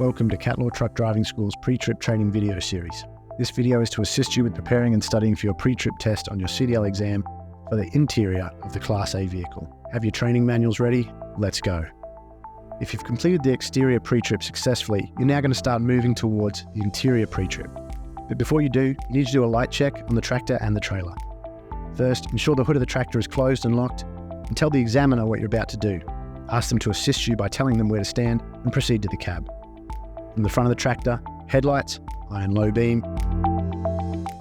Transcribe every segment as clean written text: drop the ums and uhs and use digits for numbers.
Welcome to Katlaw Truck Driving School's pre-trip training video series. This video is to assist you with preparing and studying for your pre-trip test on your CDL exam for the interior of the Class A vehicle. Have your training manuals ready? Let's go. If you've completed the exterior pre-trip successfully, you're now going to start moving towards the interior pre-trip. But before you do, you need to do a light check on the tractor and the trailer. First, ensure the hood of the tractor is closed and locked, and tell the examiner what you're about to do. Ask them to assist you by telling them where to stand and proceed to the cab. From the front of the tractor, headlights, high and low beam,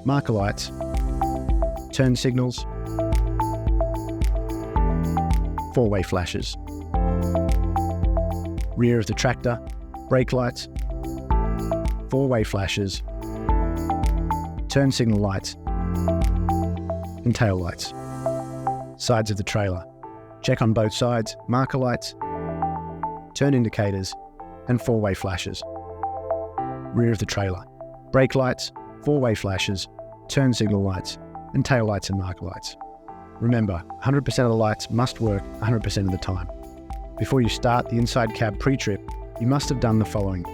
marker lights, turn signals, four-way flashes. Rear of the tractor, brake lights, four-way flashes, turn signal lights, and tail lights. Sides of the trailer. Check on both sides, marker lights, turn indicators, and four-way flashes. Rear of the trailer. Brake lights, four-way flashes, turn signal lights, and tail lights and marker lights. Remember, 100% of the lights must work 100% of the time. Before you start the inside cab pre-trip, you must have done the following.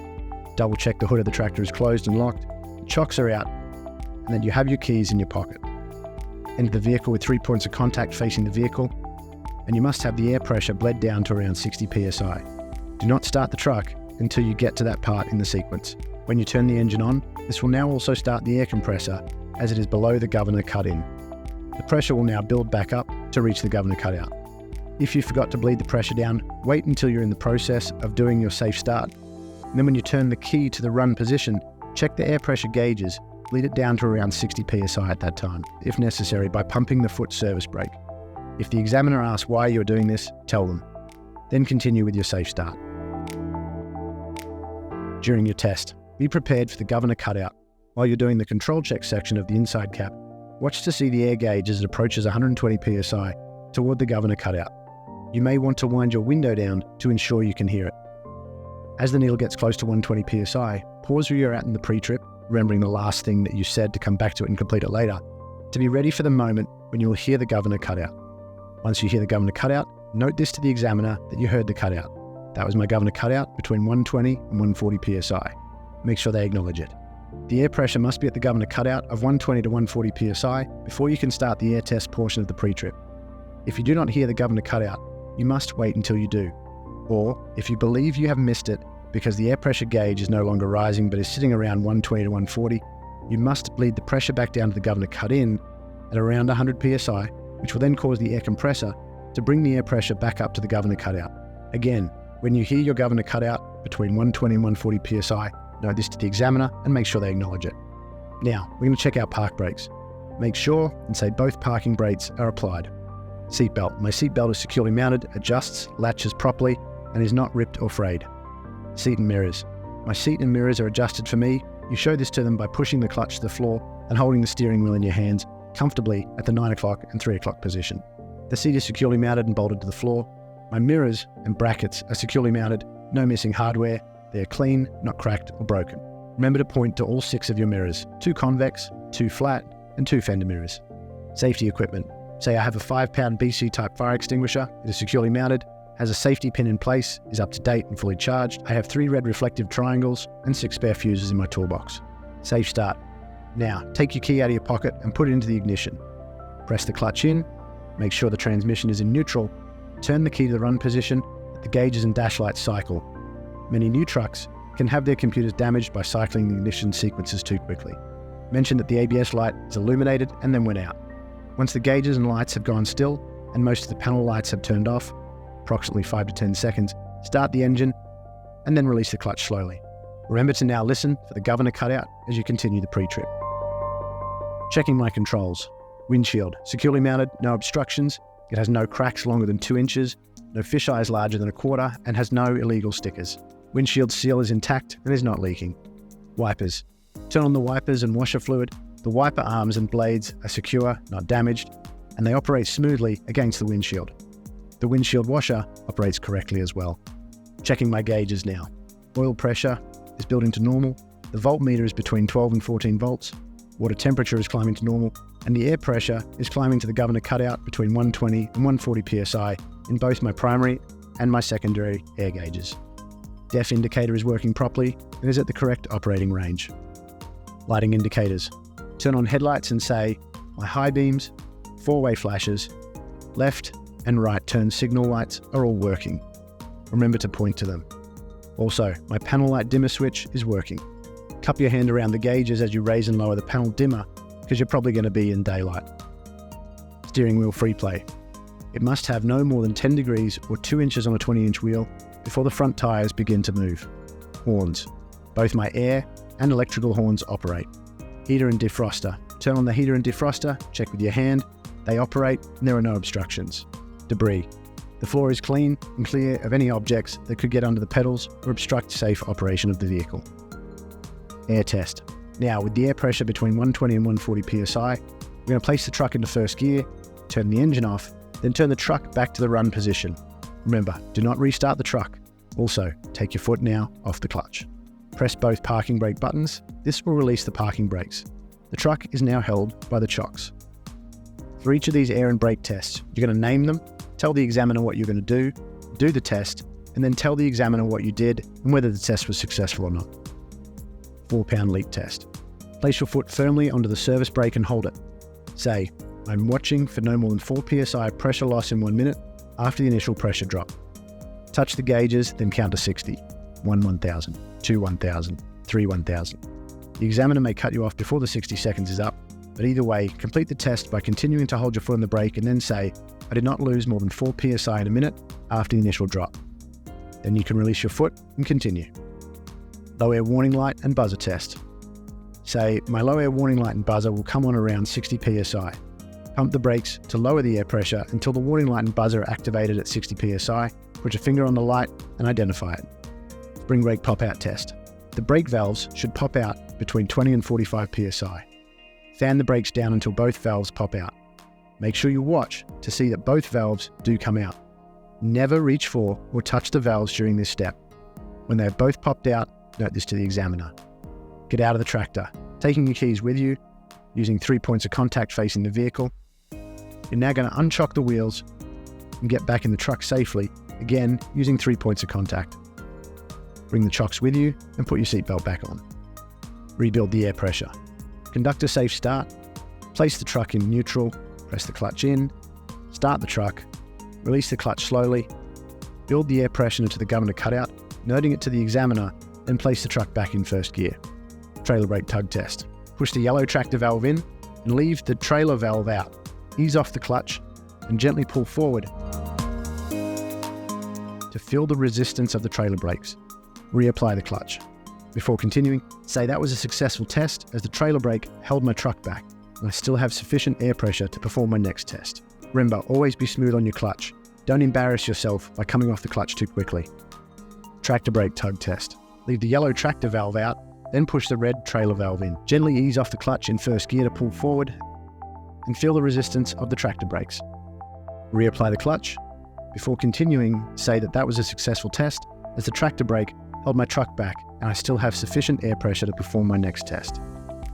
Double check the hood of the tractor is closed and locked, the chocks are out, and that you have your keys in your pocket. Enter the vehicle with 3 points of contact facing the vehicle, and you must have the air pressure bled down to around 60 psi. Do not start the truck until you get to that part in the sequence. When you turn the engine on, this will now also start the air compressor as it is below the governor cut-in. The pressure will now build back up to reach the governor cutout. If you forgot to bleed the pressure down, wait until you're in the process of doing your safe start. And then when you turn the key to the run position, check the air pressure gauges, bleed it down to around 60 psi at that time, if necessary, by pumping the foot service brake. If the examiner asks why you're doing this, tell them. Then continue with your safe start. During your test, be prepared for the governor cutout. While you're doing the control check section of the inside cap, watch to see the air gauge as it approaches 120 psi toward the governor cutout. You may want to wind your window down to ensure you can hear it. As the needle gets close to 120 psi, pause where you're at in the pre-trip, remembering the last thing that you said to come back to it and complete it later, to be ready for the moment when you will hear the governor cutout. Once you hear the governor cutout, note this to the examiner that you heard the cutout. That was my governor cutout between 120 and 140 psi. Make sure they acknowledge it. The air pressure must be at the governor cutout of 120 to 140 psi before you can start the air test portion of the pre-trip. If you do not hear the governor cutout, you must wait until you do. Or, if you believe you have missed it because the air pressure gauge is no longer rising but is sitting around 120 to 140, you must bleed the pressure back down to the governor cut-in at around 100 psi, which will then cause the air compressor to bring the air pressure back up to the governor cutout. Again, when you hear your governor cutout between 120 and 140 psi, note this to the examiner and make sure they acknowledge it. Now, we're going to check our park brakes. Make sure and say both parking brakes are applied. Seatbelt. My seatbelt is securely mounted, adjusts, latches properly, and is not ripped or frayed. Seat and mirrors. My seat and mirrors are adjusted for me. You show this to them by pushing the clutch to the floor and holding the steering wheel in your hands comfortably at the 9 o'clock and 3 o'clock position. The seat is securely mounted and bolted to the floor. My mirrors and brackets are securely mounted, no missing hardware. They are clean, not cracked or broken. Remember to point to all 6 of your mirrors, 2 convex, 2 flat, and 2 fender mirrors. Safety equipment. Say I have a 5-pound BC type fire extinguisher. It is securely mounted, has a safety pin in place, is up to date and fully charged. I have 3 red reflective triangles and 6 spare fuses in my toolbox. Safe start. Now, take your key out of your pocket and put it into the ignition. Press the clutch in, make sure the transmission is in neutral, turn the key to the run position, let the gauges and dash lights cycle. Many new trucks can have their computers damaged by cycling the ignition sequences too quickly. Mention that the ABS light is illuminated and then went out. Once the gauges and lights have gone still and most of the panel lights have turned off, approximately 5 to 10 seconds, start the engine and then release the clutch slowly. Remember to now listen for the governor cutout as you continue the pre-trip. Checking my controls. Windshield, securely mounted, no obstructions. It has no cracks longer than 2 inches, no fisheyes larger than a quarter, and has no illegal stickers. Windshield seal is intact and is not leaking. Wipers. Turn on the wipers and washer fluid. The wiper arms and blades are secure, not damaged, and they operate smoothly against the windshield. The windshield washer operates correctly as well. Checking my gauges now. Oil pressure is built into normal. The voltmeter is between 12 and 14 volts. Water temperature is climbing to normal, and the air pressure is climbing to the governor cutout between 120 and 140 psi in both my primary and my secondary air gauges. DEF indicator is working properly and is at the correct operating range. Lighting indicators. Turn on headlights and say, my high beams, four-way flashes, left and right turn signal lights are all working. Remember to point to them. Also, my panel light dimmer switch is working. Cup your hand around the gauges as you raise and lower the panel dimmer because you're probably going to be in daylight. Steering wheel free play. It must have no more than 10 degrees or 2 inches on a 20-inch wheel before the front tyres begin to move. Horns. Both my air and electrical horns operate. Heater and defroster. Turn on the heater and defroster, check with your hand. They operate and there are no obstructions. Debris. The floor is clean and clear of any objects that could get under the pedals or obstruct safe operation of the vehicle. Air test. Now, with the air pressure between 120 and 140 psi, we're going to place the truck into first gear, turn the engine off, then turn the truck back to the run position. Remember, do not restart the truck. Also, take your foot now off the clutch. Press both parking brake buttons. This will release the parking brakes. The truck is now held by the chocks. For each of these air and brake tests, you're going to name them, tell the examiner what you're going to do the test, and then tell the examiner what you did and whether the test was successful or not. 4-pound leap test. Place your foot firmly onto the service brake and hold it. Say, I'm watching for no more than 4 psi pressure loss in 1 minute after the initial pressure drop. Touch the gauges, then count to 60. 1 1000, 2 1000, 3 1000. The examiner may cut you off before the 60 seconds is up, but either way, complete the test by continuing to hold your foot on the brake and then say, I did not lose more than 4 psi in a minute after the initial drop. Then you can release your foot and continue. Low air warning light and buzzer test. Say, my low air warning light and buzzer will come on around 60 psi. Pump the brakes to lower the air pressure until the warning light and buzzer are activated at 60 psi. Put your finger on the light and identify it. Spring brake pop-out test. The brake valves should pop out between 20 and 45 psi. Fan the brakes down until both valves pop out. Make sure you watch to see that both valves do come out. Never reach for or touch the valves during this step. When they have both popped out, note this to the examiner. Get out of the tractor, taking your keys with you, using 3 points of contact facing the vehicle. You're now going to unchock the wheels and get back in the truck safely, again using 3 points of contact. Bring the chocks with you and put your seatbelt back on. Rebuild the air pressure. Conduct a safe start. Place the truck in neutral, press the clutch in, start the truck, release the clutch slowly, build the air pressure into the governor cutout, noting it to the examiner, then place the truck back in first gear. Trailer brake tug test. Push the yellow tractor valve in and leave the trailer valve out. Ease off the clutch and gently pull forward to feel the resistance of the trailer brakes. Reapply the clutch. Before continuing, say that was a successful test as the trailer brake held my truck back and I still have sufficient air pressure to perform my next test. Remember, always be smooth on your clutch. Don't embarrass yourself by coming off the clutch too quickly. Tractor brake tug test. Leave the yellow tractor valve out, then push the red trailer valve in. Gently ease off the clutch in first gear to pull forward and feel the resistance of the tractor brakes. Reapply the clutch. Before continuing, say that was a successful test as the tractor brake held my truck back and I still have sufficient air pressure to perform my next test.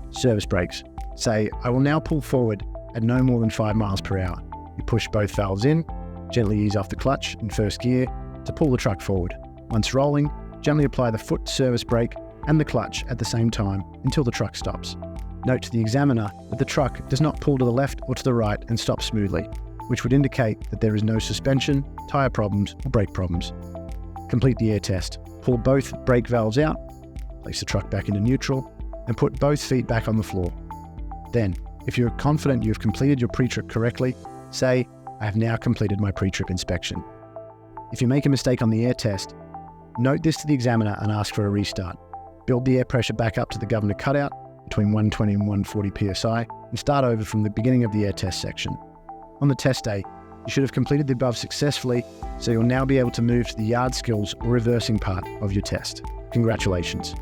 Service brakes. Say, I will now pull forward at no more than 5 miles per hour. You push both valves in, gently ease off the clutch in first gear to pull the truck forward. Once rolling, gently apply the foot service brake and the clutch at the same time until the truck stops. Note to the examiner that the truck does not pull to the left or to the right and stop smoothly, which would indicate that there is no suspension, tyre problems, or brake problems. Complete the air test. Pull both brake valves out, place the truck back into neutral, and put both feet back on the floor. Then, if you're confident you have completed your pre-trip correctly, say, I have now completed my pre-trip inspection. If you make a mistake on the air test, note this to the examiner and ask for a restart. Build the air pressure back up to the governor cutout between 120 and 140 psi and start over from the beginning of the air test section. On the test day, you should have completed the above successfully, so you'll now be able to move to the yard skills or reversing part of your test. Congratulations.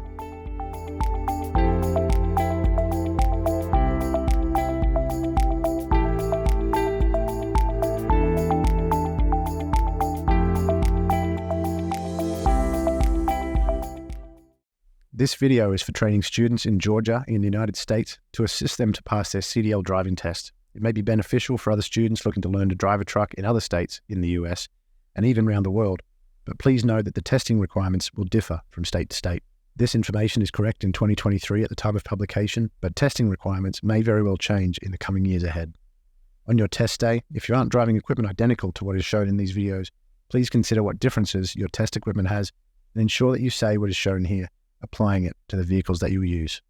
This video is for training students in Georgia in the United States to assist them to pass their CDL driving test. It may be beneficial for other students looking to learn to drive a truck in other states in the US and even around the world. but please know that the testing requirements will differ from state to state. This information is correct in 2023 at the time of publication, but testing requirements may very well change in the coming years ahead. On your test day, if you aren't driving equipment identical to what is shown in these videos, please consider what differences your test equipment has and ensure that you say what is shown here, applying it to the vehicles that you use.